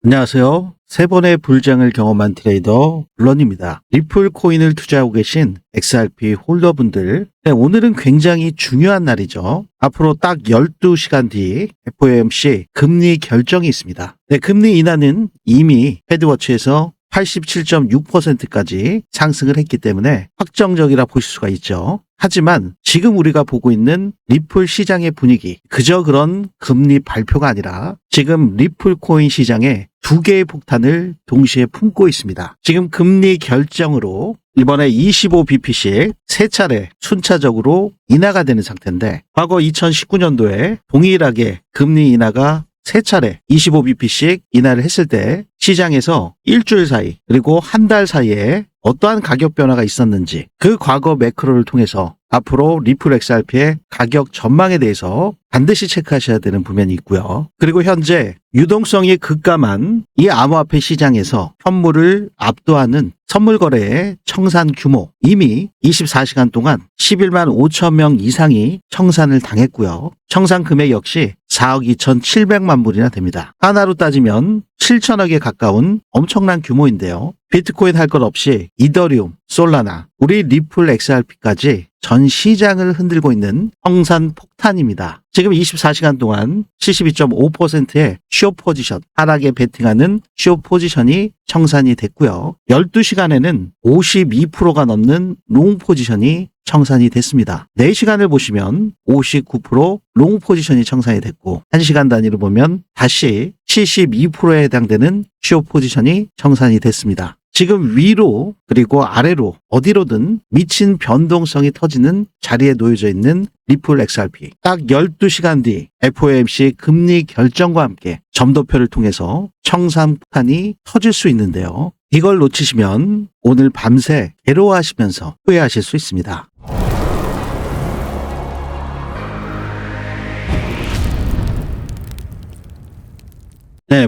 안녕하세요. 세 번의 불장을 경험한 트레이더 블런입니다. 리플 코인을 투자하고 계신 XRP 홀더분들, 오늘은 굉장히 중요한 날이죠. 앞으로 딱 12시간 뒤 FOMC 금리 결정이 있습니다. 금리 인하는 이미 패드워치에서 87.6%까지 상승을 했기 때문에 확정적이라 보실 수가 있죠. 하지만 지금 우리가 보고 있는 리플 시장의 분위기, 그저 그런 금리 발표가 아니라 지금 리플 코인 시장에 두 개의 폭탄을 동시에 품고 있습니다. 지금 금리 결정으로 이번에 25bp씩 세 차례 순차적으로 인하가 되는 상태인데, 과거 2019년도에 동일하게 금리 인하가 세 차례 25bp씩 인하를 했을 때 시장에서 일주일 사이 그리고 한 달 사이에 어떠한 가격 변화가 있었는지, 그 과거 매크로를 통해서 앞으로 리플 XRP의 가격 전망에 대해서 반드시 체크하셔야 되는 부면이 있고요. 그리고 현재 유동성이 급감한 이 암호화폐 시장에서 현물을 압도하는 선물 거래의 청산 규모, 이미 24시간 동안 11만 5천 명 이상이 청산을 당했고요. 청산 금액 역시 4억 2,700만 불이나 됩니다. 하나로 따지면 7천억에 가까운 엄청난 규모인데요. 비트코인 할 것 없이 이더리움, 솔라나, 우리 리플 XRP까지 전 시장을 흔들고 있는 청산 폭탄입니다. 지금 24시간 동안 72.5%의 숏 포지션, 하락에 베팅하는 숏 포지션이 청산이 됐고요. 12시간에는 52%가 넘는 롱 포지션이 청산이 됐습니다. 4시간을 보시면 59% 롱 포지션이 청산이 됐고, 1시간 단위로 보면 다시 72%에 해당되는 숏 포지션이 청산이 됐습니다. 지금 위로 그리고 아래로 어디로든 미친 변동성이 터지는 자리에 놓여져 있는 리플 XRP. 딱 12시간 뒤 FOMC 금리 결정과 함께 점도표를 통해서 청산 폭탄이 터질 수 있는데요. 이걸 놓치시면 오늘 밤새 괴로워하시면서 후회하실 수 있습니다.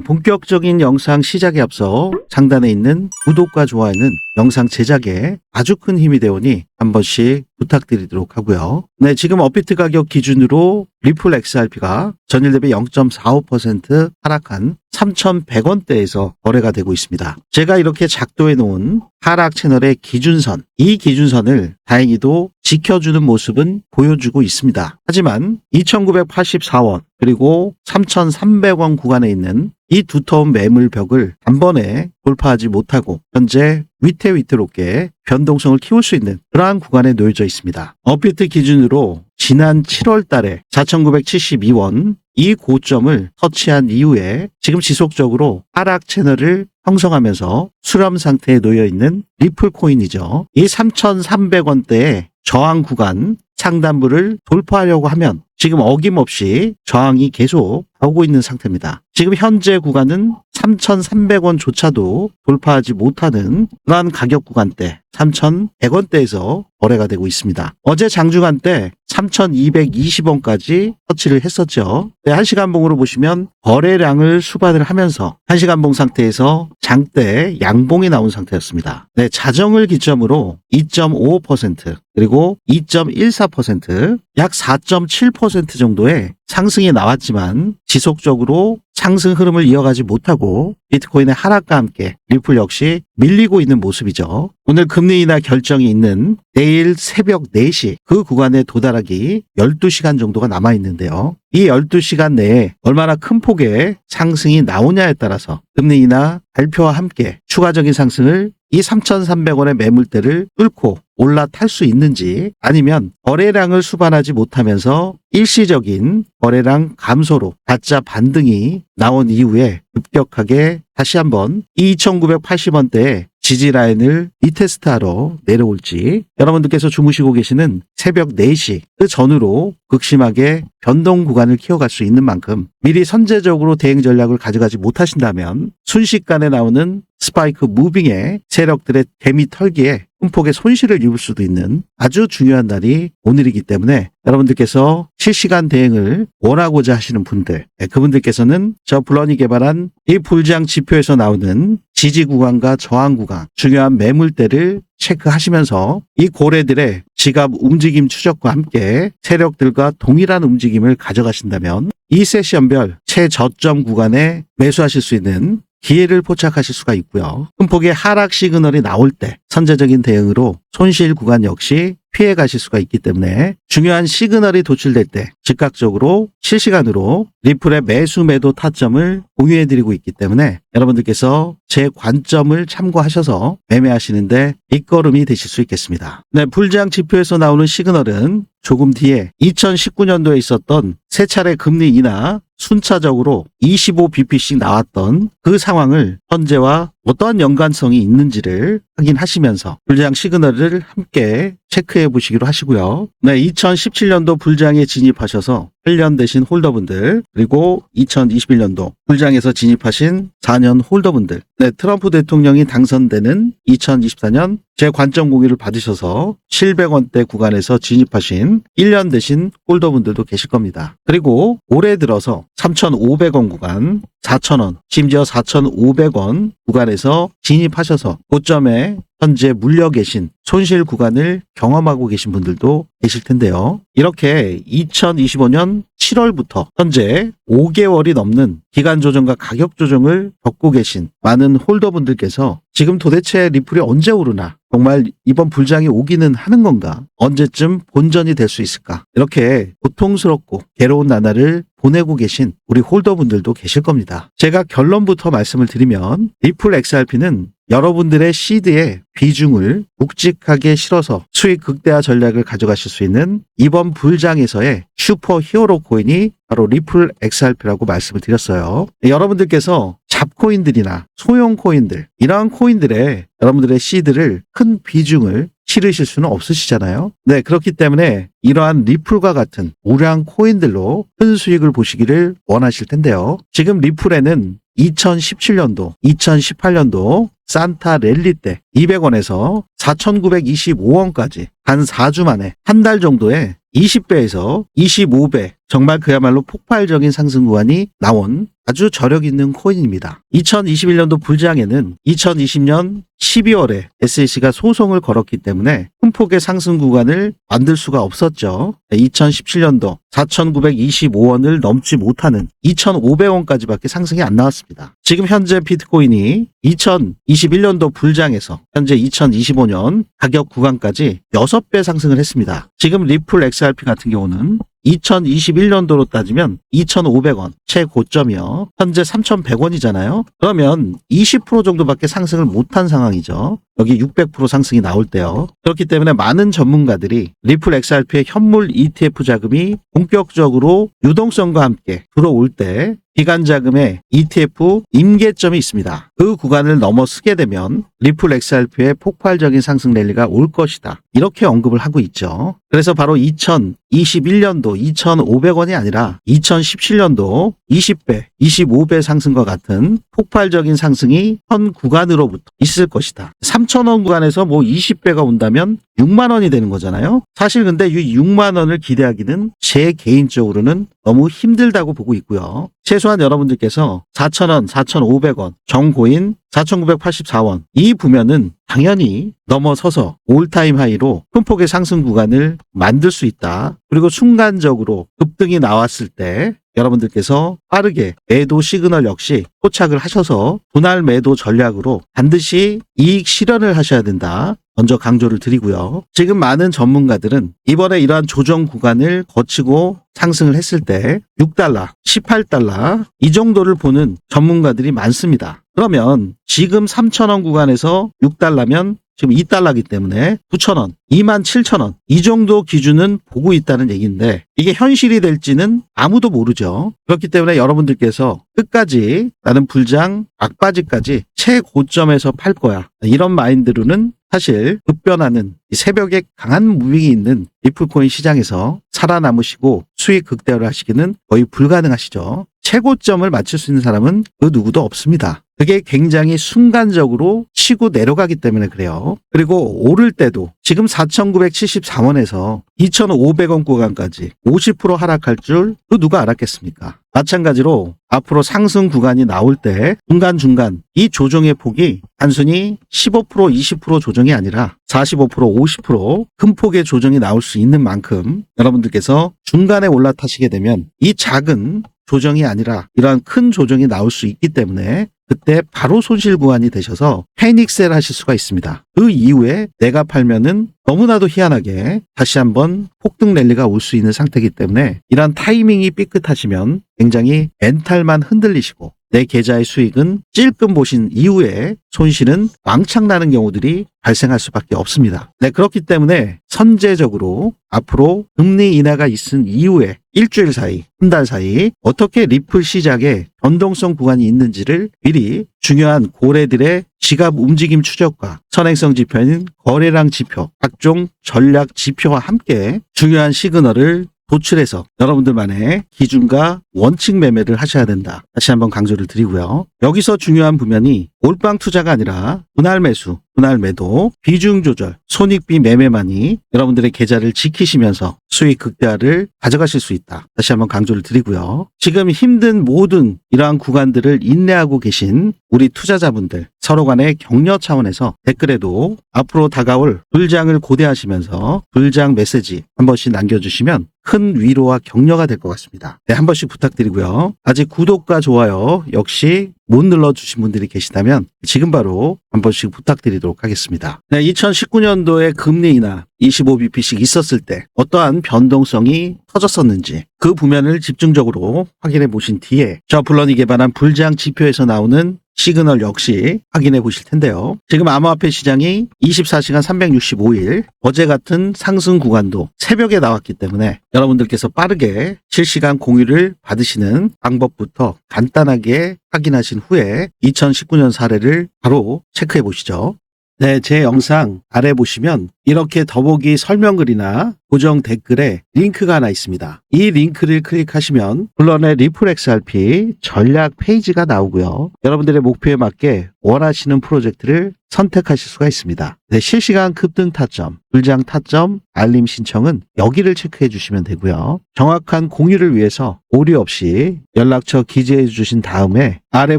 본격적인 영상 시작에 앞서 상단에 있는 구독과 좋아요는 영상 제작에 아주 큰 힘이 되오니 한 번씩 부탁드리도록 하고요. 지금 업비트 가격 기준으로 리플 XRP가 전일 대비 0.45% 하락한 3,100원대에서 거래가 되고 있습니다. 제가 이렇게 작도해 놓은 하락 채널의 기준선, 이 기준선을 다행히도 지켜주는 모습은 보여주고 있습니다. 하지만 2,984원 그리고 3,300원 구간에 있는 이 두터운 매물벽을 단번에 돌파하지 못하고 현재 위태위태롭게 변동성을 키울 수 있는 그러한 구간에 놓여져 있습니다. 업비트 기준으로 지난 7월 달에 4,972원 이 고점을 터치한 이후에 지금 지속적으로 하락 채널을 형성하면서 수렴 상태에 놓여 있는 리플 코인이죠. 이 3,300원대의 저항 구간 상단부를 돌파하려고 하면 지금 어김없이 저항이 계속 나오고 있는 상태입니다. 지금 현재 구간은 3,300원조차도 돌파하지 못하는 그러한 가격 구간대 3,100원대에서 거래가 되고 있습니다. 어제 장중한 때 3,220원까지 터치를 했었죠. 1시간봉으로 보시면 거래량을 수반을 하면서 1시간봉 상태에서 장대 양봉이 나온 상태였습니다. 자정을 기점으로 2.55% 그리고 2.14% 약 4.7% 정도의 상승이 나왔지만 지속적으로 상승 흐름을 이어가지 못하고 비트코인의 하락과 함께 리플 역시 밀리고 있는 모습이죠. 오늘 금리 인하 결정이 있는 내일 새벽 4시 그 구간에 도달하기 12시간 정도가 남아있는데요. 이 12시간 내에 얼마나 큰 폭의 상승이 나오냐에 따라서 금리 인하 발표와 함께 추가적인 상승을 이 3,300원의 매물대를 뚫고 올라탈 수 있는지, 아니면 거래량을 수반하지 못하면서 일시적인 거래량 감소로 가짜 반등이 나온 이후에 급격하게 다시 한번 2,980원대에 지지라인을 리테스트하러 내려올지, 여러분들께서 주무시고 계시는 새벽 4시 그 전후로 극심하게 변동 구간을 키워갈 수 있는 만큼 미리 선제적으로 대응 전략을 가져가지 못하신다면 순식간에 나오는 스파이크 무빙의 세력들의 개미 털기에 큰 폭의 손실을 입을 수도 있는 아주 중요한 날이 오늘이기 때문에 여러분들께서 실시간 대응을 원하고자 하시는 분들, 그분들께서는 저 블런이 개발한 이 불장 지표에서 나오는 지지 구간과 저항 구간, 중요한 매물대를 체크하시면서 이 고래들의 지갑 움직임 추적과 함께 세력들과 동일한 움직임을 가져가신다면 이 세션별 최저점 구간에 매수하실 수 있는 기회를 포착하실 수가 있고요. 큰 폭의 하락 시그널이 나올 때 선제적인 대응으로 손실 구간 역시 피해 가실 수가 있기 때문에 중요한 시그널이 도출될 때 즉각적으로 실시간으로 리플의 매수 매도 타점을 공유해 드리고 있기 때문에 여러분들께서 제 관점을 참고하셔서 매매하시는데 밑거름이 되실 수 있겠습니다. 네, 불장 지표에서 나오는 시그널은 조금 뒤에 2019년도에 있었던 세 차례 금리 인하 순차적으로 25bp씩 나왔던 그 상황을 현재와 어떠한 연관성이 있는지를 확인하시면서 불장 시그널을 함께 체크해 보시기로 하시고요. 네, 2017년도 불장에 진입하셔서 8년 되신 홀더분들, 그리고 2021년도 불장에서 진입하신 4년 홀더분들, 네, 트럼프 대통령이 당선되는 2024년 제 관점 공유를 받으셔서 700원대 구간에서 진입하신 1년 되신 홀더분들도 계실 겁니다. 그리고 올해 들어서 3,500원 구간, 4,000원, 심지어 4,500원 구간에서 진입하셔서 고점에 현재 물려 계신 손실 구간을 경험하고 계신 분들도 계실 텐데요. 이렇게 2025년 7월부터 현재 5개월이 넘는 기간 조정과 가격 조정을 겪고 계신 많은 홀더분들께서 지금 도대체 리플이 언제 오르나, 정말 이번 불장이 오기는 하는 건가, 언제쯤 본전이 될 수 있을까, 이렇게 고통스럽고 괴로운 나날을 보내고 계신 우리 홀더분들도 계실 겁니다. 제가 결론부터 말씀을 드리면 리플 XRP는 여러분들의 시드에 비중을 묵직하게 실어서 수익 극대화 전략을 가져가실 수 있는 이번 불장에서의 슈퍼 히어로 코인이 바로 리플 XRP라고 말씀을 드렸어요. 여러분들께서 잡코인들이나 소형 코인들, 이러한 코인들에 여러분들의 시드를 큰 비중을 실으실 수는 없으시잖아요. 네, 그렇기 때문에 이러한 리플과 같은 우량 코인들로 큰 수익을 보시기를 원하실 텐데요. 지금 리플에는 2017년도, 2018년도 산타 랠리 때 200원에서 4,925원까지 한 4주 만에 한 달 정도에 20배에서 25배, 정말 그야말로 폭발적인 상승 구간이 나온 아주 저력 있는 코인입니다. 2021년도 불장에는 2020년 12월에 SEC가 소송을 걸었기 때문에 큰 폭의 상승 구간을 만들 수가 없었죠. 2017년도 4,925원을 넘지 못하는 2,500원까지밖에 상승이 안 나왔습니다. 지금 현재 비트코인이 2021년도 불장에서 현재 2025년 가격 구간까지 6배 상승을 했습니다. 지금 리플 XRP 같은 경우는 2021년도로 따지면 2,500원 최고점이요. 현재 3,100원이잖아요. 그러면 20% 정도밖에 상승을 못한 상황이죠. 여기 600% 상승이 나올 때요. 그렇기 때문에 많은 전문가들이 리플 XRP의 현물 ETF 자금이 본격적으로 유동성과 함께 들어올 때 기간 자금의 ETF 임계점이 있습니다. 그 구간을 넘어서게 되면 리플 XRP의 폭발적인 상승 랠리가 올 것이다, 이렇게 언급을 하고 있죠. 그래서 바로 2021년도 2,500원이 아니라 2017년도 20배, 25배 상승과 같은 폭발적인 상승이 현 구간으로부터 있을 것이다. 3,000원 구간에서 뭐 20배가 온다면 6만 원이 되는 거잖아요. 사실 근데 이 6만 원을 기대하기는 제 개인적으로는 너무 힘들다고 보고 있고요. 최소한 여러분들께서 4,000원, 4,500원, 정고인 4,984원 이 부면은 당연히 넘어서서 올타임 하이로 큰 폭의 상승 구간을 만들 수 있다. 그리고 순간적으로 급등이 나왔을 때 여러분들께서 빠르게 매도 시그널 역시 포착을 하셔서 분할 매도 전략으로 반드시 이익 실현을 하셔야 된다, 먼저 강조를 드리고요. 지금 많은 전문가들은 이번에 이러한 조정 구간을 거치고 상승을 했을 때 6달러, 18달러 이 정도를 보는 전문가들이 많습니다. 그러면 지금 3,000원 구간에서 6달러면 지금 2달러이기 때문에 9,000원, 27,000원 이 정도 기준은 보고 있다는 얘기인데 이게 현실이 될지는 아무도 모르죠. 그렇기 때문에 여러분들께서 끝까지 나는 불장 막바지까지 최고점에서 팔 거야, 이런 마인드로는 사실 급변하는 새벽에 강한 무빙이 있는 리플코인 시장에서 살아남으시고 수익 극대화를 하시기는 거의 불가능하시죠. 최고점을 맞출 수 있는 사람은 그 누구도 없습니다. 그게 굉장히 순간적으로 치고 내려가기 때문에 그래요. 그리고 오를 때도 지금 4,974원에서 2,500원 구간까지 50% 하락할 줄 그 누가 알았겠습니까? 마찬가지로 앞으로 상승 구간이 나올 때 중간중간 이 조정의 폭이 단순히 15%, 20% 조정이 아니라 45%, 50% 큰 폭의 조정이 나올 수 있는 만큼 여러분들께서 중간에 올라타시게 되면 이 작은 조정이 아니라 이러한 큰 조정이 나올 수 있기 때문에 그때 바로 손실 구간이 되셔서 패닉셀 하실 수가 있습니다. 그 이후에 내가 팔면은 너무나도 희한하게 다시 한번 폭등 랠리가 올 수 있는 상태이기 때문에 이런 타이밍이 삐끗하시면 굉장히 멘탈만 흔들리시고 내 계좌의 수익은 찔끔 보신 이후에 손실은 왕창 나는 경우들이 발생할 수밖에 없습니다. 네, 그렇기 때문에 선제적으로 앞으로 금리 인하가 있은 이후에 일주일 사이, 한 달 사이 어떻게 리플 시작에 변동성 구간이 있는지를 미리 중요한 고래들의 지갑 움직임 추적과 선행성 지표인 거래량 지표, 각종 전략 지표와 함께 중요한 시그널을 도출해서 여러분들만의 기준과 원칙 매매를 하셔야 된다. 다시 한번 강조를 드리고요. 여기서 중요한 부면이 몰빵 투자가 아니라 분할 매수, 분할 매도, 비중 조절, 손익비 매매만이 여러분들의 계좌를 지키시면서 수익 극대화를 가져가실 수 있다. 다시 한번 강조를 드리고요. 지금 힘든 모든 이러한 구간들을 인내하고 계신 우리 투자자분들 서로 간의 격려 차원에서 댓글에도 앞으로 다가올 불장을 고대하시면서 불장 메시지 한 번씩 남겨주시면 큰 위로와 격려가 될 것 같습니다. 네, 한 번씩 부탁드리고요. 아직 구독과 좋아요 역시 못 눌러주신 분들이 계시다면 지금 바로 한 번씩 부탁드리도록 하겠습니다. 네, 2019년도에 금리 인하 25bp씩 있었을 때 어떠한 변동성이 터졌었는지 그 부면을 집중적으로 확인해 보신 뒤에 저 블런이 개발한 불장 지표에서 나오는 시그널 역시 확인해 보실 텐데요. 지금 암호화폐 시장이 24시간 365일 어제 같은 상승 구간도 새벽에 나왔기 때문에 여러분들께서 빠르게 실시간 공유를 받으시는 방법부터 간단하게 확인하신 후에 2019년 사례를 바로 체크해 보시죠. 네, 제 영상 아래 보시면 이렇게 더보기 설명글이나 고정 댓글에 링크가 하나 있습니다. 이 링크를 클릭하시면 블런의 리플 XRP 전략 페이지가 나오고요. 여러분들의 목표에 맞게 원하시는 프로젝트를 선택하실 수가 있습니다. 네, 실시간 급등 타점, 불장 타점, 알림 신청은 여기를 체크해 주시면 되고요. 정확한 공유를 위해서 오류 없이 연락처 기재해 주신 다음에 아래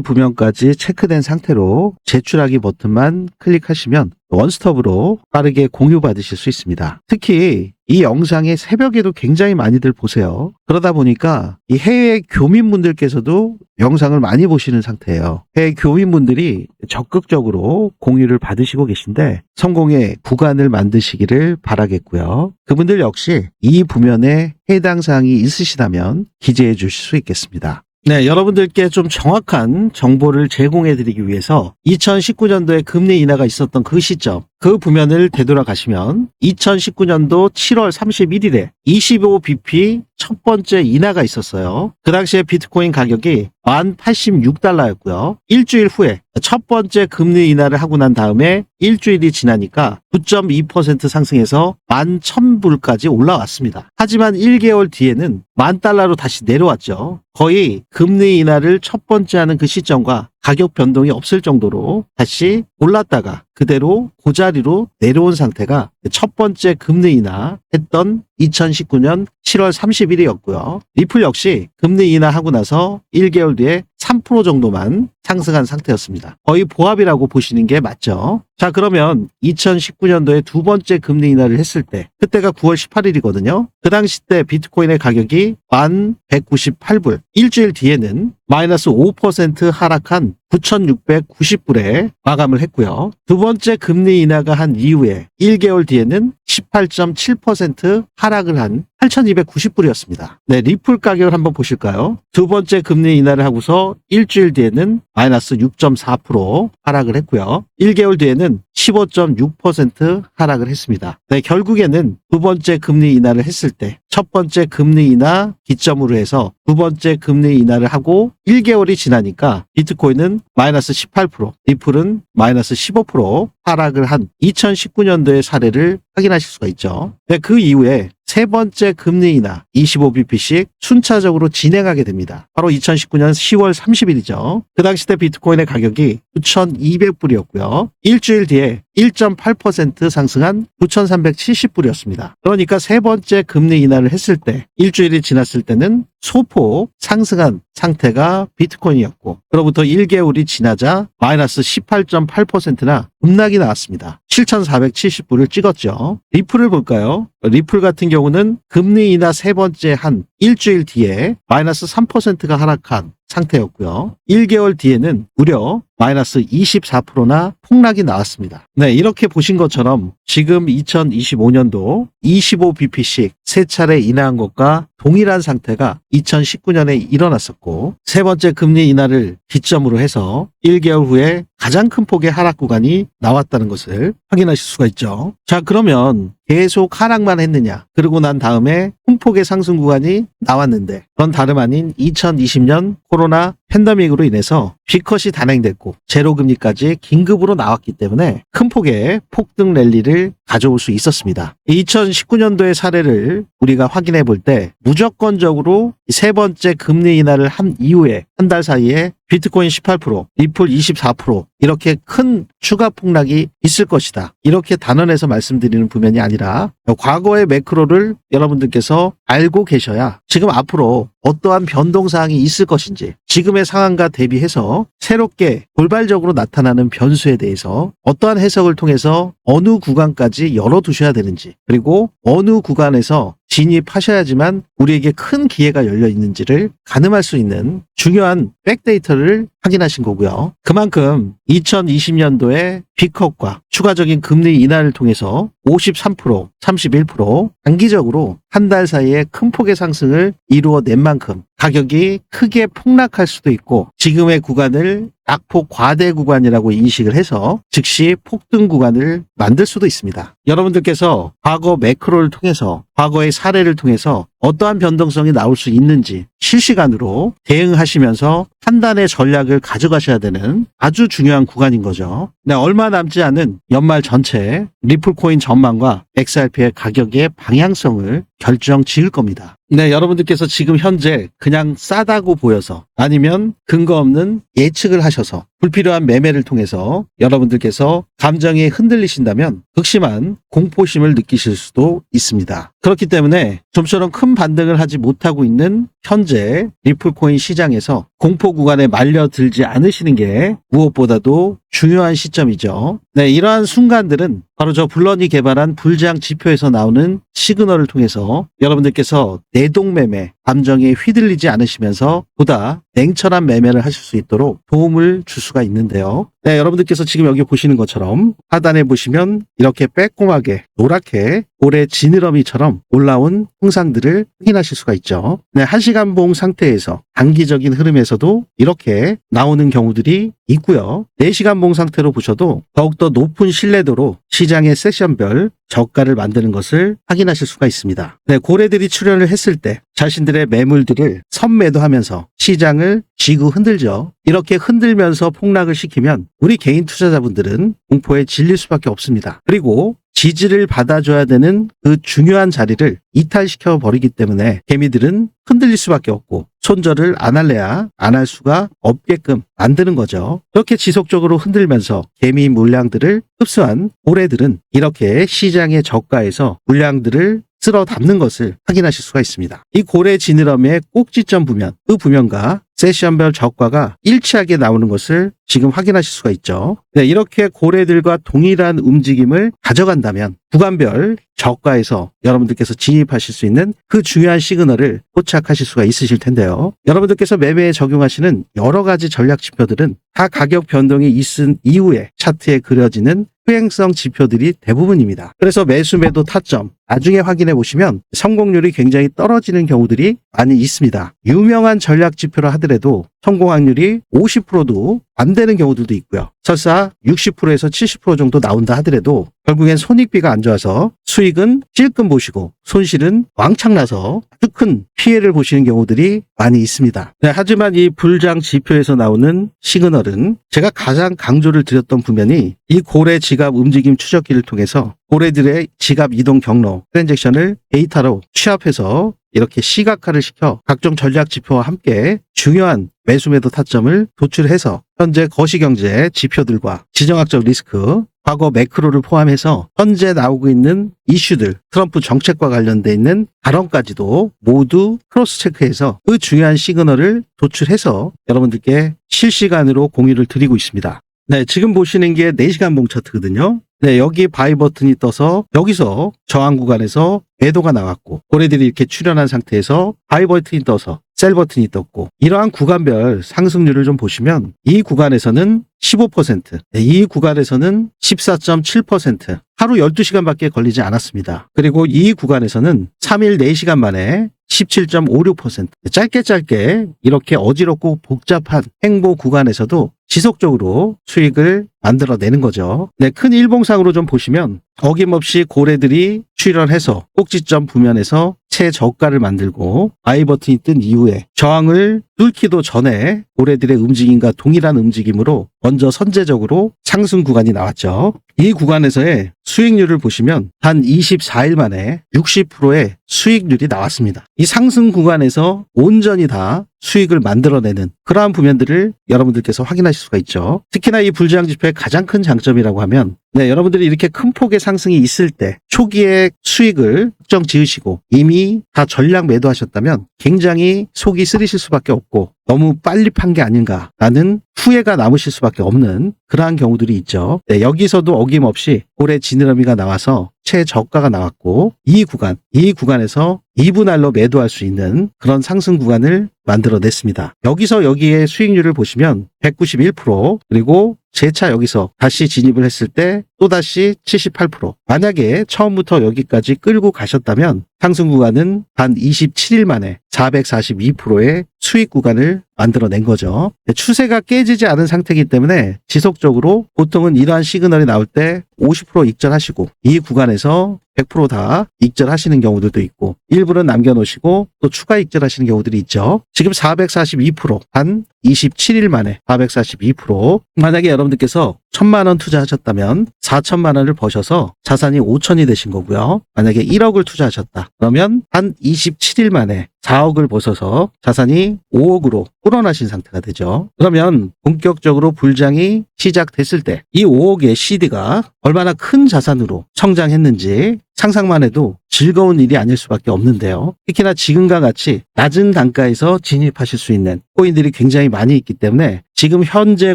부면까지 체크된 상태로 제출하기 버튼만 클릭하시면 원스톱으로 빠르게 공유 받으실 수 있습니다. 특히 이 영상의 새벽에도 굉장히 많이들 보세요. 그러다 보니까 이 해외 교민분들께서도 영상을 많이 보시는 상태예요. 해외 교민분들이 적극적으로 공유를 받으시고 계신데 성공의 구간을 만드시기를 바라겠고요. 그분들 역시 이 부면에 해당 사항이 있으시다면 기재해 주실 수 있겠습니다. 네, 여러분들께 좀 정확한 정보를 제공해 드리기 위해서 2019년도에 금리 인하가 있었던 그 시점, 그 부면을 되돌아가시면 2019년도 7월 31일에 25bp 첫 번째 인하가 있었어요. 그 당시에 비트코인 가격이 1086달러였고요. 일주일 후에 첫 번째 금리 인하를 하고 난 다음에 일주일이 지나니까 9.2% 상승해서 11,000불까지 올라왔습니다. 하지만 1개월 뒤에는 10,000달러로 다시 내려왔죠. 거의 금리 인하를 첫 번째 하는 그 시점과 가격 변동이 없을 정도로 다시 올랐다가 그대로 그 자리로 내려온 상태가 첫 번째 금리 인하 했던 2019년 7월 30일이었고요. 리플 역시 금리 인하하고 나서 1개월 뒤에 3% 정도만 상승한 상태였습니다. 거의 보합이라고 보시는 게 맞죠. 자, 그러면 2019년도에 두 번째 금리 인하를 했을 때 그때가 9월 18일이거든요. 그 당시 때 비트코인의 가격이 1,198불, 일주일 뒤에는 마이너스 5% 하락한 9,690불에 마감을 했고요. 두 번째 금리 인하가 한 이후에 1개월 뒤에는 18.7% 하락을 한 8,290불이었습니다. 네, 리플 가격을 한번 보실까요? 두 번째 금리 인하를 하고서 일주일 뒤에는 마이너스 6.4% 하락을 했고요. 1개월 뒤에는 15.6% 하락을 했습니다. 네, 결국에는 두 번째 금리 인하를 했을 때 첫 번째 금리 인하 기점으로 해서 두 번째 금리 인하를 하고 1개월이 지나니까 비트코인은 마이너스 18%, 리플은 마이너스 15% 하락을 한 2019년도의 사례를 확인하실 수가 있죠. 네, 그 이후에 세 번째 금리 인하 25bp씩 순차적으로 진행하게 됩니다. 바로 2019년 10월 30일이죠. 그 당시 때 비트코인의 가격이 9,200불이었고요. 일주일 뒤에 1.8% 상승한 9,370불이었습니다. 그러니까 세 번째 금리 인하를 했을 때 일주일이 지났을 때는 소폭 상승한 상태가 비트코인이었고 그로부터 1개월이 지나자 마이너스 18.8%나 급락이 나왔습니다. 7,470불을 찍었죠. 리플을 볼까요? 리플 같은 경우 경우는 금리 인하 세 번째 한 일주일 뒤에 마이너스 3%가 하락한 상태였고요. 1개월 뒤에는 무려 마이너스 24%나 폭락이 나왔습니다. 네, 이렇게 보신 것처럼 지금 2025년도 25bp씩 세 차례 인하한 것과 동일한 상태가 2019년에 일어났었고 세 번째 금리 인하를 기점으로 해서 1개월 후에 가장 큰 폭의 하락 구간이 나왔다는 것을 확인하실 수가 있죠. 자, 그러면 계속 하락만 했느냐? 그러고 난 다음에 큰 폭의 상승 구간이 나왔는데 그건 다름 아닌 2020년 코로나 팬데믹으로 인해서 B컷이 단행됐고 제로금리까지 긴급으로 나왔기 때문에 큰 폭의 폭등 랠리를 가져올 수 있었습니다. 2019년도의 사례를 우리가 확인해 볼 때 무조건적으로 세 번째 금리 인하를 한 이후에 한 달 사이에 비트코인 18%, 리플 24% 이렇게 큰 추가 폭락이 있을 것이다. 이렇게 단언해서 말씀드리는 부면이 아니라 과거의 매크로를 여러분들께서 알고 계셔야 지금 앞으로 어떠한 변동사항이 있을 것인지 지금의 상황과 대비해서 새롭게 돌발적으로 나타나는 변수에 대해서 어떠한 해석을 통해서 어느 구간까지 열어두셔야 되는지 그리고 어느 구간에서 진입하셔야지만 우리에게 큰 기회가 열려 있는지를 가늠할 수 있는 중요한 백데이터를 확인하신 거고요. 그만큼 2020년도에 B컷과 추가적인 금리 인하를 통해서 53%, 31% 단기적으로 한 달 사이에 큰 폭의 상승을 이루어낸 만큼 가격이 크게 폭락할 수도 있고 지금의 구간을 낙폭 과대 구간이라고 인식을 해서 즉시 폭등 구간을 만들 수도 있습니다. 여러분들께서 과거 매크로를 통해서 과거의 사례를 통해서 어떠한 변동성이 나올 수 있는지 실시간으로 대응하시면서 판단의 전략을 가져가셔야 되는 아주 중요한 구간인 거죠. 네, 얼마 남지 않은 연말 전체 리플코인 전망과 XRP의 가격의 방향성을 결정 지을 겁니다. 네, 여러분들께서 지금 현재 그냥 싸다고 보여서 아니면 근거 없는 예측을 하셔서 불필요한 매매를 통해서 여러분들께서 감정이 흔들리신다면 극심한 공포심을 느끼실 수도 있습니다. 그렇기 때문에 좀처럼 큰 반등을 하지 못하고 있는 현재 리플코인 시장에서 공포 구간에 말려들지 않으시는 게 무엇보다도 중요한 시점이죠. 네, 이러한 순간들은 바로 저 블런이 개발한 불장 지표에서 나오는 시그널을 통해서 여러분들께서 내동매매, 감정에 휘둘리지 않으시면서 보다 냉철한 매매를 하실 수 있도록 도움을 줄 수가 있는데요. 네, 여러분들께서 지금 여기 보시는 것처럼 하단에 보시면 이렇게 빼꼼하게 노랗게 고래 지느러미처럼 올라온 형상들을 확인하실 수가 있죠. 네, 1시간 봉 상태에서 단기적인 흐름에서도 이렇게 나오는 경우들이 있고요. 4시간 봉 상태로 보셔도 더욱더 높은 신뢰도로 시장의 세션별 저가를 만드는 것을 확인하실 수가 있습니다. 네, 고래들이 출현을 했을 때 자신들의 매물들을 선매도하면서 시장을 쥐고 흔들죠. 이렇게 흔들면서 폭락을 시키면 우리 개인 투자자분들은 공포에 질릴 수밖에 없습니다. 그리고 지지를 받아줘야 되는 그 중요한 자리를 이탈시켜 버리기 때문에 개미들은 흔들릴 수밖에 없고 손절을 안 할래야 안 할 수가 없게끔 만드는 거죠. 이렇게 지속적으로 흔들면서 개미 물량들을 흡수한 고래들은 이렇게 시장의 저가에서 물량들을 쓸어 담는 것을 확인하실 수가 있습니다. 이 고래 지느러미의 꼭지점 부면, 그 부면과 세션별 저가가 일치하게 나오는 것을 지금 확인하실 수가 있죠. 네, 이렇게 고래들과 동일한 움직임을 가져간다면 구간별 저가에서 여러분들께서 진입하실 수 있는 그 중요한 시그널을 포착하실 수가 있으실 텐데요. 여러분들께서 매매에 적용하시는 여러 가지 전략 지표들은 다 가격 변동이 있은 이후에 차트에 그려지는 수행성 지표들이 대부분입니다. 그래서 매수 매도 타점 나중에 확인해 보시면 성공률이 굉장히 떨어지는 경우들이 많이 있습니다. 유명한 전략 지표라 하더라도 성공 확률이 50%도 안 되는 경우들도 있고요. 설사 60%에서 70% 정도 나온다 하더라도 결국엔 손익비가 안 좋아서 수익은 찔끔 보시고 손실은 왕창 나서 아주 큰 피해를 보시는 경우들이 많이 있습니다. 네, 하지만 이 불장 지표에서 나오는 시그널은 제가 가장 강조를 드렸던 부면이 이 고래 지갑 움직임 추적기를 통해서 고래들의 지갑 이동 경로, 트랜잭션을 데이터로 취합해서 이렇게 시각화를 시켜 각종 전략 지표와 함께 중요한 매수 매도 타점을 도출해서 현재 거시경제 지표들과 지정학적 리스크, 과거 매크로를 포함해서 현재 나오고 있는 이슈들, 트럼프 정책과 관련돼 있는 발언까지도 모두 크로스 체크해서 그 중요한 시그널을 도출해서 여러분들께 실시간으로 공유를 드리고 있습니다. 네, 지금 보시는 게 4시간 봉 차트거든요. 네, 여기 바이 버튼이 떠서 여기서 저항 구간에서 매도가 나왔고 고래들이 이렇게 출현한 상태에서 바이 버튼이 떠서 셀 버튼이 떴고 이러한 구간별 상승률을 좀 보시면 이 구간에서는 15%, 네, 이 구간에서는 14.7%, 하루 12시간밖에 걸리지 않았습니다. 그리고 이 구간에서는 3일 4시간 만에 17.56%, 짧게 이렇게 어지럽고 복잡한 행보 구간에서도 지속적으로 수익을 만들어내는 거죠. 네, 큰 일봉상으로 좀 보시면 어김없이 고래들이 출현해서 꼭지점 부면에서 최저가를 만들고 바이 버튼이 뜬 이후에 저항을 뚫기도 전에 고래들의 움직임과 동일한 움직임으로 먼저 선제적으로 상승 구간이 나왔죠. 이 구간에서의 수익률을 보시면 단 24일 만에 60%의 수익률이 나왔습니다. 이 상승 구간에서 온전히 다 수익을 만들어내는 그러한 부면들을 여러분들께서 확인하실 수가 있죠. 특히나 이 불지향 지표의 가장 큰 장점이라고 하면 여러분들이 이렇게 큰 폭의 상승이 있을 때 초기에 수익을 확정 지으시고 이미 다 전량 매도하셨다면 굉장히 속이 쓰리실 수밖에 없고 너무 빨리 판 게 아닌가라는 후회가 남으실 수밖에 없는 그러한 경우들이 있죠. 여기서도 어김없이 올해 지느러미가 나와서 최저가가 나왔고 이 구간에서 2분할로 매도할 수 있는 그런 상승 구간을 만들어냈습니다. 여기서 여기에 수익률을 보시면 191%, 그리고 재차 여기서 다시 진입을 했을 때 또다시 78%. 만약에 처음부터 여기까지 끌고 가셨다면 상승 구간은 단 27일 만에 442%의 수익 구간을 만들어낸 거죠. 추세가 깨지지 않은 상태이기 때문에 지속적으로 보통은 이러한 시그널이 나올 때 50% 익절하시고 이 구간에서 100% 다 익절하시는 경우들도 있고 일부는 남겨놓으시고 또 추가 익절하시는 경우들이 있죠. 지금 442%, 한 27일 만에 442%. 만약에 여러분들께서 1,000만 원 투자하셨다면 4천만 원을 버셔서 자산이 5천이 되신 거고요. 만약에 1억을 투자하셨다 그러면 한 27일 만에 4억을 벗어서 자산이 5억으로 불어나신 상태가 되죠. 그러면 본격적으로 불장이 시작됐을 때 이 5억의 CD가 얼마나 큰 자산으로 성장했는지 상상만 해도 즐거운 일이 아닐 수밖에 없는데요. 특히나 지금과 같이 낮은 단가에서 진입하실 수 있는 코인들이 굉장히 많이 있기 때문에 지금 현재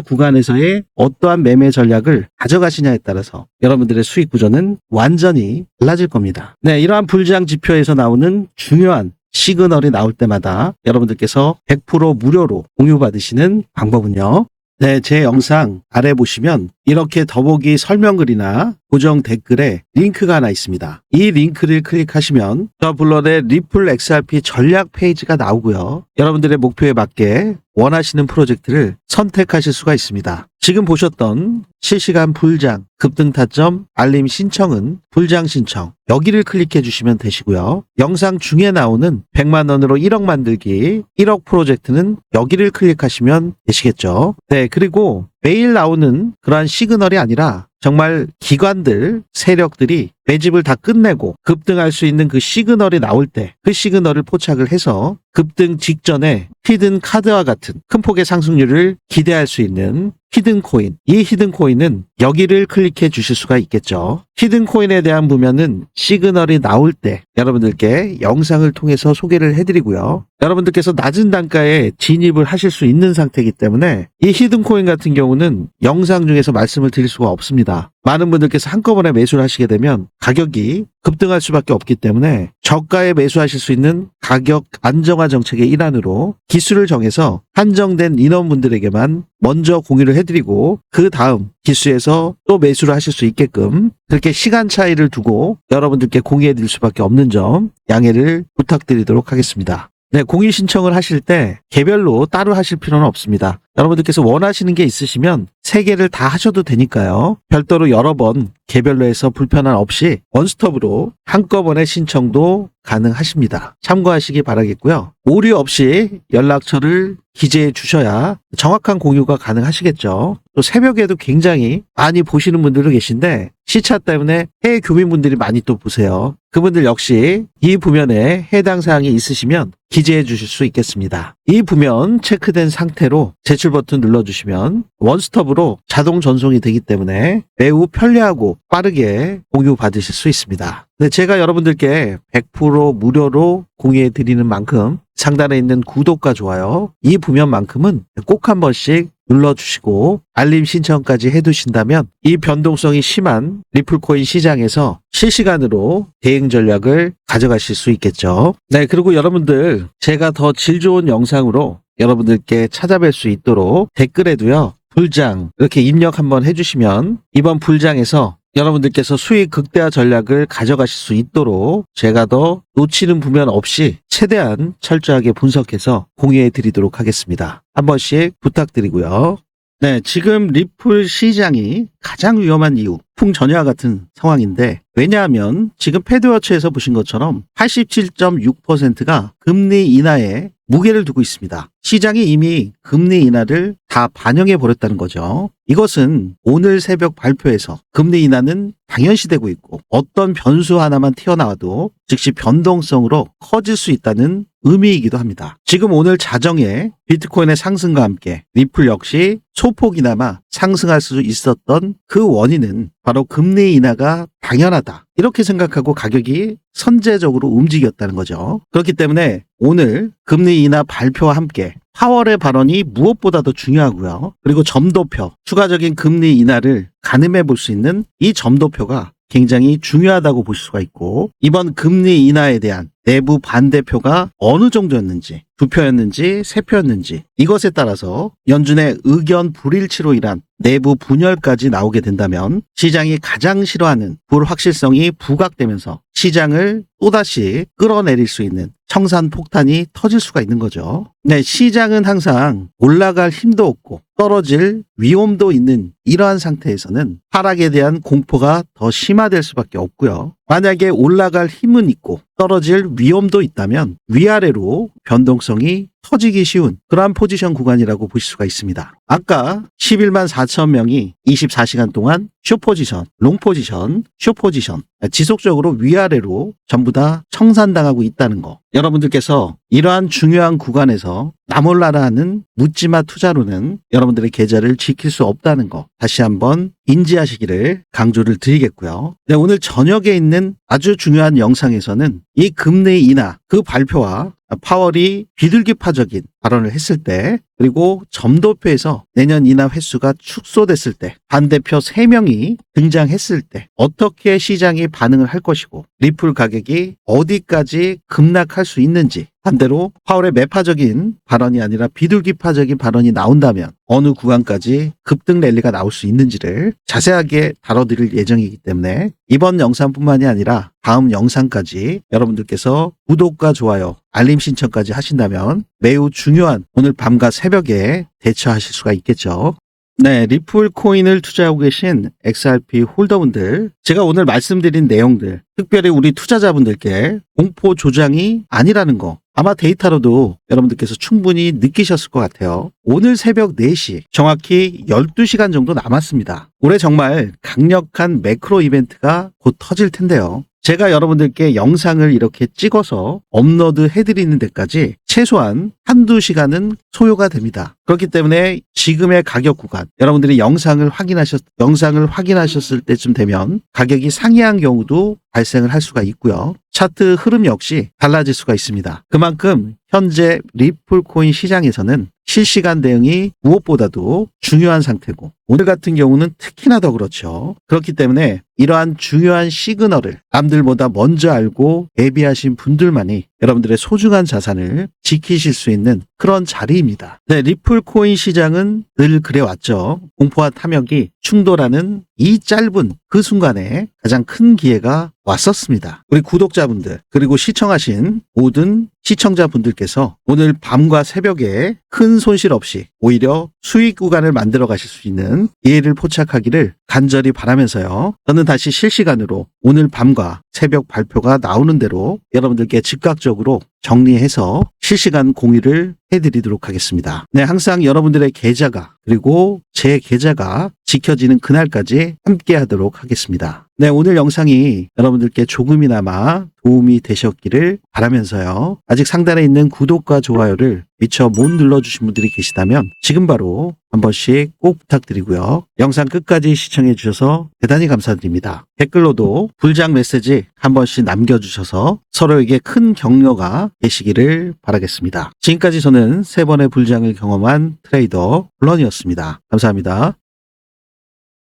구간에서의 어떠한 매매 전략을 가져가시냐에 따라서 여러분들의 수익 구조는 완전히 달라질 겁니다. 네, 이러한 불장 지표에서 나오는 중요한 시그널이 나올 때마다 여러분들께서 100% 무료로 공유받으시는 방법은요. 네, 제 영상 아래 보시면 이렇게 더보기 설명글이나 고정 댓글에 링크가 하나 있습니다. 이 링크를 클릭하시면 저 블러의 리플 XRP 전략 페이지가 나오고요. 여러분들의 목표에 맞게 원하시는 프로젝트를 선택하실 수가 있습니다. 지금 보셨던 실시간 불장, 급등 타점, 알림 신청은 불장 신청, 여기를 클릭해 주시면 되시고요. 영상 중에 나오는 100만 원으로 1억 만들기 1억 프로젝트는 여기를 클릭하시면 되시겠죠. 네, 그리고 매일 나오는 그러한 시그널이 아니라 정말 기관들, 세력들이 매집을 다 끝내고 급등할 수 있는 그 시그널이 나올 때 그 시그널을 포착을 해서 급등 직전에 히든 카드와 같은 큰 폭의 상승률을 기대할 수 있는 히든 코인, 이 히든 코인은 여기를 클릭해 주실 수가 있겠죠. 히든 코인에 대한 부면은 시그널이 나올 때 여러분들께 영상을 통해서 소개를 해드리고요. 여러분들께서 낮은 단가에 진입을 하실 수 있는 상태이기 때문에 이 히든 코인 같은 경우는 영상 중에서 말씀을 드릴 수가 없습니다. 많은 분들께서 한꺼번에 매수를 하시게 되면 가격이 급등할 수밖에 없기 때문에 저가에 매수하실 수 있는 가격 안정화 정책의 일환으로 기수를 정해서 한정된 인원분들에게만 먼저 공유를 해드리고 그 다음 기수에서 또 매수를 하실 수 있게끔 그렇게 시간 차이를 두고 여러분들께 공유해드릴 수밖에 없는 점 양해를 부탁드리도록 하겠습니다. 네, 공유 신청을 하실 때 개별로 따로 하실 필요는 없습니다. 여러분들께서 원하시는 게 있으시면 3개를 다 하셔도 되니까요. 별도로 여러 번 개별로 해서 불편함 없이 원스톱으로 한꺼번에 신청도 가능하십니다. 참고하시기 바라겠고요. 오류 없이 연락처를 기재해 주셔야 정확한 공유가 가능하시겠죠. 또 새벽에도 굉장히 많이 보시는 분들도 계신데 시차 때문에 해외 교민분들이 많이 또 보세요. 그분들 역시 이 부면에 해당 사항이 있으시면 기재해 주실 수 있겠습니다. 이 부면 체크된 상태로 제출 버튼 눌러주시면 원스톱으로 자동 전송이 되기 때문에 매우 편리하고 빠르게 공유 받으실 수 있습니다. 네, 제가 여러분들께 100% 무료로 공유해 드리는 만큼 상단에 있는 구독과 좋아요 이 부면만큼은 꼭 한 번씩 눌러주시고 알림 신청까지 해두신다면 이 변동성이 심한 리플코인 시장에서 실시간으로 대응 전략을 가져가실 수 있겠죠. 네, 그리고 여러분들 제가 더 질 좋은 영상으로 여러분들께 찾아뵐 수 있도록 댓글에도요. 불장 이렇게 입력 한번 해주시면 이번 불장에서 여러분들께서 수익 극대화 전략을 가져가실 수 있도록 제가 더 놓치는 부면 없이 최대한 철저하게 분석해서 공유해 드리도록 하겠습니다. 한 번씩 부탁드리고요. 네, 지금 리플 시장이 가장 위험한 이유, 풍전야와 같은 상황인데 왜냐하면 지금 패드워치에서 보신 것처럼 87.6%가 금리 인하에 무게를 두고 있습니다. 시장이 이미 금리 인하를 다 반영해 버렸다는 거죠. 이것은 오늘 새벽 발표에서 금리 인하는 당연시되고 있고 어떤 변수 하나만 튀어나와도 즉시 변동성으로 커질 수 있다는 의미이기도 합니다. 지금 오늘 자정에 비트코인의 상승과 함께 리플 역시 소폭이나마 상승할 수 있었던 그 원인은 바로 금리 인하가 당연하다. 이렇게 생각하고 가격이 선제적으로 움직였다는 거죠. 그렇기 때문에 오늘 금리 인하 발표와 함께 파월의 발언이 무엇보다도 중요하고요. 그리고 점도표, 추가적인 금리 인하를 가늠해 볼 수 있는 이 점도표가 굉장히 중요하다고 볼 수가 있고 이번 금리 인하에 대한 내부 반대표가 어느 정도였는지 2표였는지 3표였는지 이것에 따라서 연준의 의견 불일치로 인한 내부 분열까지 나오게 된다면 시장이 가장 싫어하는 불확실성이 부각되면서 시장을 또다시 끌어내릴 수 있는 청산 폭탄이 터질 수가 있는 거죠. 네, 시장은 항상 올라갈 힘도 없고 떨어질 위험도 있는 이러한 상태에서는 하락에 대한 공포가 더 심화될 수밖에 없고요. 만약에 올라갈 힘은 있고 떨어질 위험도 있다면 위아래로 변동성이 터지기 쉬운 그러한 포지션 구간이라고 보실 수가 있습니다. 아까 11만 4천 명이 24시간 동안 숏포지션, 롱포지션, 숏포지션 지속적으로 위아래로 전부 다 청산당하고 있다는 거. 여러분들께서 이러한 중요한 구간에서 나몰라라 하는 묻지마 투자로는 여러분들의 계좌를 지킬 수 없다는 거 다시 한번 인지하시기를 강조를 드리겠고요. 네, 오늘 저녁에 있는 아주 중요한 영상에서는 이 금리 인하 그 발표와 파월이 비둘기파적인 발언을 했을 때 그리고 점도표에서 내년 인하 횟수가 축소됐을 때 반대표 3명이 등장했을 때 어떻게 시장이 반응을 할 것이고 리플 가격이 어디까지 급락할 수 있는지 반대로 파월의 매파적인 발언이 아니라 비둘기파적인 발언이 나온다면 어느 구간까지 급등 랠리가 나올 수 있는지를 자세하게 다뤄드릴 예정이기 때문에 이번 영상뿐만이 아니라 다음 영상까지 여러분들께서 구독과 좋아요, 알림 신청까지 하신다면 매우 중요한 오늘 밤과 새벽에 대처하실 수가 있겠죠. 네, 리플 코인을 투자하고 계신 XRP 홀더분들, 제가 오늘 말씀드린 내용들, 특별히 우리 투자자분들께 공포 조장이 아니라는 거 아마 데이터로도 여러분들께서 충분히 느끼셨을 것 같아요. 오늘 새벽 4시, 정확히 12시간 정도 남았습니다. 올해 정말 강력한 매크로 이벤트가 곧 터질 텐데요. 제가 여러분들께 영상을 이렇게 찍어서 업로드 해드리는 데까지 최소한 한두 시간은 소요가 됩니다. 그렇기 때문에 지금의 가격 구간, 여러분들이 영상을 확인하셨을 때쯤 되면 가격이 상회한 경우도 발생을 할 수가 있고요. 차트 흐름 역시 달라질 수가 있습니다. 그만큼 현재 리플 코인 시장에서는 실시간 대응이 무엇보다도 중요한 상태고 오늘 같은 경우는 특히나 더 그렇죠. 그렇기 때문에 이러한 중요한 시그널을 남들보다 먼저 알고 대비하신 분들만이 여러분들의 소중한 자산을 지키실 수 있는 그런 자리입니다. 네, 리플 코인 시장은 늘 그래왔죠. 공포와 탐욕이 충돌하는 이 짧은 그 순간에 가장 큰 기회가 왔었습니다. 우리 구독자분들 그리고 시청하신 모든 시청자분들께서 오늘 밤과 새벽에 큰 손실 없이 오히려 수익 구간을 만들어 가실 수 있는 기회를 포착하기를 간절히 바라면서요. 저는 다시 실시간으로 오늘 밤과 새벽 발표가 나오는 대로 여러분들께 즉각적으로 정리해서 실시간 공유를 해드리도록 하겠습니다. 네, 항상 여러분들의 계좌가 그리고 제 계좌가 지켜지는 그날까지 함께 하도록 하겠습니다. 네, 오늘 영상이 여러분들께 조금이나마 도움이 되셨기를 바라면서요. 아직 상단에 있는 구독과 좋아요를 미처 못 눌러주신 분들이 계시다면 지금 바로 한 번씩 꼭 부탁드리고요. 영상 끝까지 시청해 주셔서 대단히 감사드립니다. 댓글로도 불장 메시지 한 번씩 남겨주셔서 서로에게 큰 격려가 되시기를 바라겠습니다. 지금까지 저는 3번의 불장을 경험한 트레이더 블런이었습니다. 감사합니다.